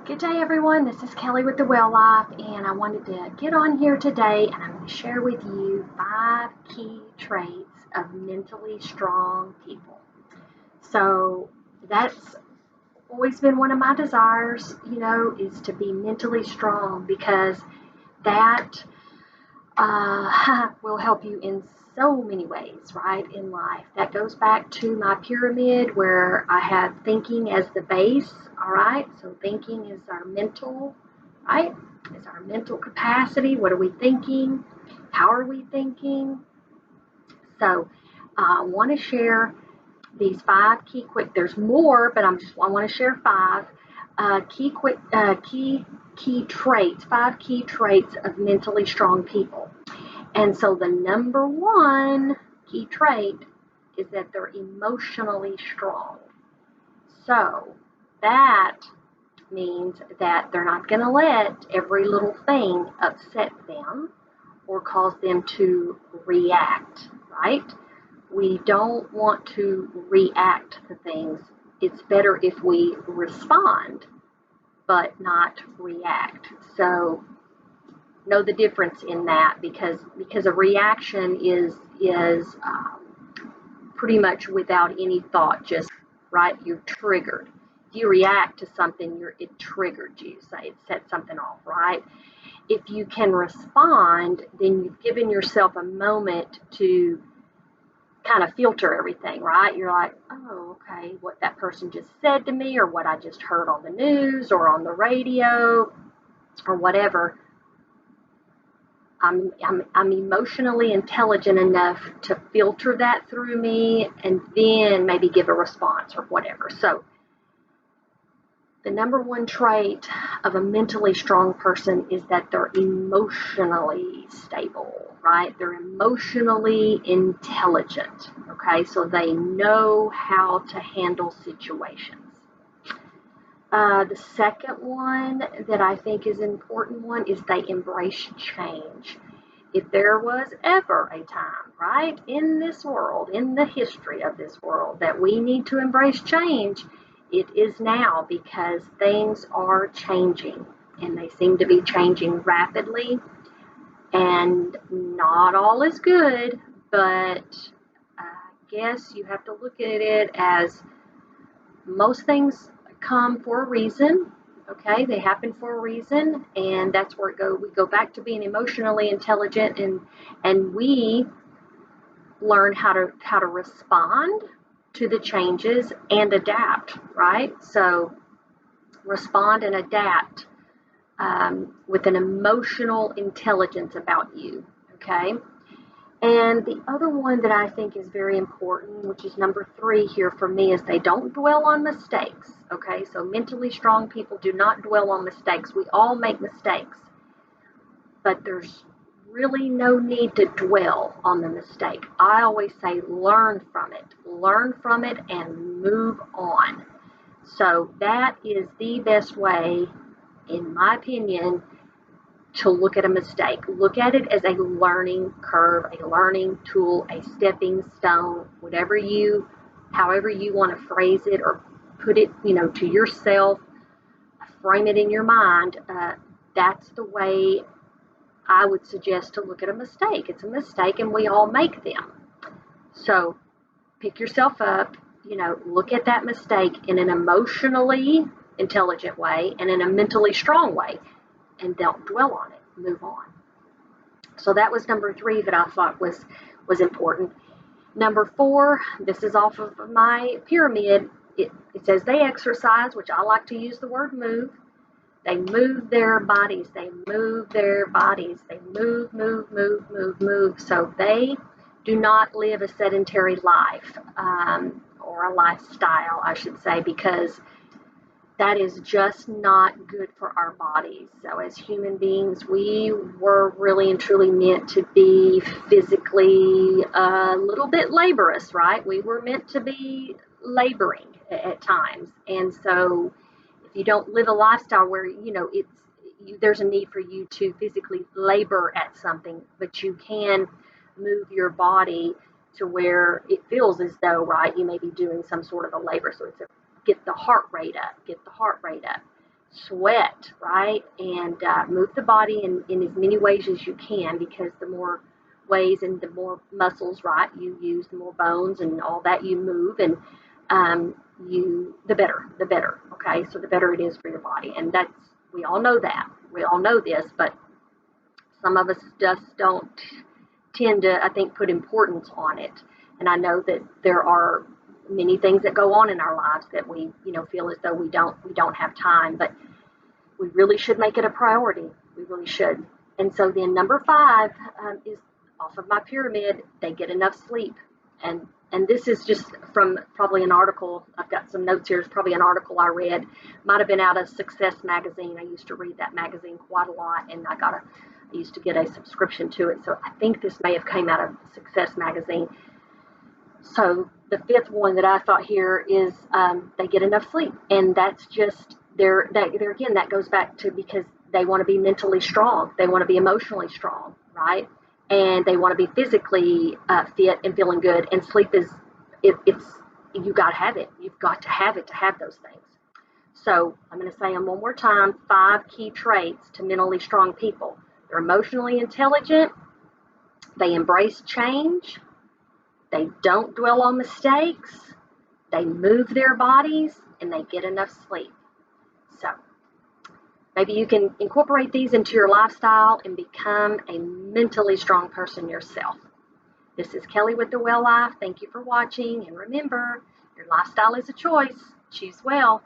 Good day, everyone. This is Kelly with the Well Life, and I wanted to get on here today and I'm going to share with you 5 key traits of mentally strong people. So, that's always been one of my desires, is to be mentally strong because that will help you in so many ways, right, in life. That goes back to my pyramid where I have thinking as the base, all right? So thinking is our mental, right? Is our mental capacity. What are we thinking? How are we thinking? So I want to share these 5 key there's more, but I want to share 5 key traits, 5 key traits of mentally strong people. And so the number 1 key trait is that they're emotionally strong. So that means that they're not going to let every little thing upset them or cause them to react, right? We don't want to react to things. It's better if we respond, but not react. So know the difference in that because a reaction is pretty much without any thought, just right. You're triggered. If you react to something, it triggered you. Say it set something off, right? If you can respond, then you've given yourself a moment to kind of filter everything, right? You're like, oh, okay, what that person just said to me, or what I just heard on the news or on the radio, or whatever. I'm emotionally intelligent enough to filter that through me and then maybe give a response or whatever. So the number 1 trait of a mentally strong person is that they're emotionally stable, right? They're emotionally intelligent, okay? So they know how to handle situations. The second one that I think is an important one is they embrace change. If there was ever a time, right, in this world, in the history of this world, that we need to embrace change, it is now because things are changing and they seem to be changing rapidly and not all is good, but I guess you have to look at it as most things come for a reason. Okay, they happen for a reason, and that's where we go back to being emotionally intelligent, and we learn how to respond to the changes and adapt, right? So respond and adapt with an emotional intelligence about you. Okay. And the other one that I think is very important, which is number 3 here for me, is they don't dwell on mistakes. Okay, so mentally strong people do not dwell on mistakes. We all make mistakes, but there's really no need to dwell on the mistake. I always say learn from it and move on. So that is the best way, in my opinion, to look at a mistake. Look at it as a learning curve, a learning tool, a stepping stone, however you want to phrase it or put it, to yourself, frame it in your mind. That's the way I would suggest to look at a mistake. It's a mistake and we all make them. So pick yourself up, look at that mistake in an emotionally intelligent way and in a mentally strong way, and don't dwell on it. Move on. So that was number 3 that I thought was important. Number 4, this is off of my pyramid. It says they exercise, which I like to use the word move. They move their bodies. They move their bodies. They move, move, move, move, move. So they do not live a sedentary life, or a lifestyle, I should say, because that is just not good for our bodies. So as human beings, we were really and truly meant to be physically a little bit laborious, right? We were meant to be laboring at times. And so if you don't live a lifestyle where, there's a need for you to physically labor at something, but you can move your body to where it feels as though, right, you may be doing some sort of a labor. So it's get the heart rate up. sweat, right? And move the body in as many ways as you can, because the more ways and the more muscles, right, you use, the more bones and all that you move, and the better, okay? So the better it is for your body. And we all know that. We all know this, but some of us just don't tend to, I think, put importance on it. And I know that there are many things that go on in our lives that we, feel as though we don't have time, but we really should make it a priority. We really should. And so then number 5 is off of my pyramid. They get enough sleep. And this is just from probably an article. I've got some notes here. It's probably an article I read. Might have been out of Success Magazine. I used to read that magazine quite a lot, and I used to get a subscription to it. So I think this may have came out of Success Magazine. So the 5th one that I thought here is they get enough sleep. And that's just, there again, that goes back to, because they want to be mentally strong. They want to be emotionally strong, right? And they want to be physically fit and feeling good. And sleep is, it's, you got to have it. You've got to have it to have those things. So I'm going to say them one more time. 5 key traits to mentally strong people. They're emotionally intelligent. They embrace change. They don't dwell on mistakes. They move their bodies, and they get enough sleep. So maybe you can incorporate these into your lifestyle and become a mentally strong person yourself. This is Kelly with The Well Life. Thank you for watching. And remember, your lifestyle is a choice. Choose well.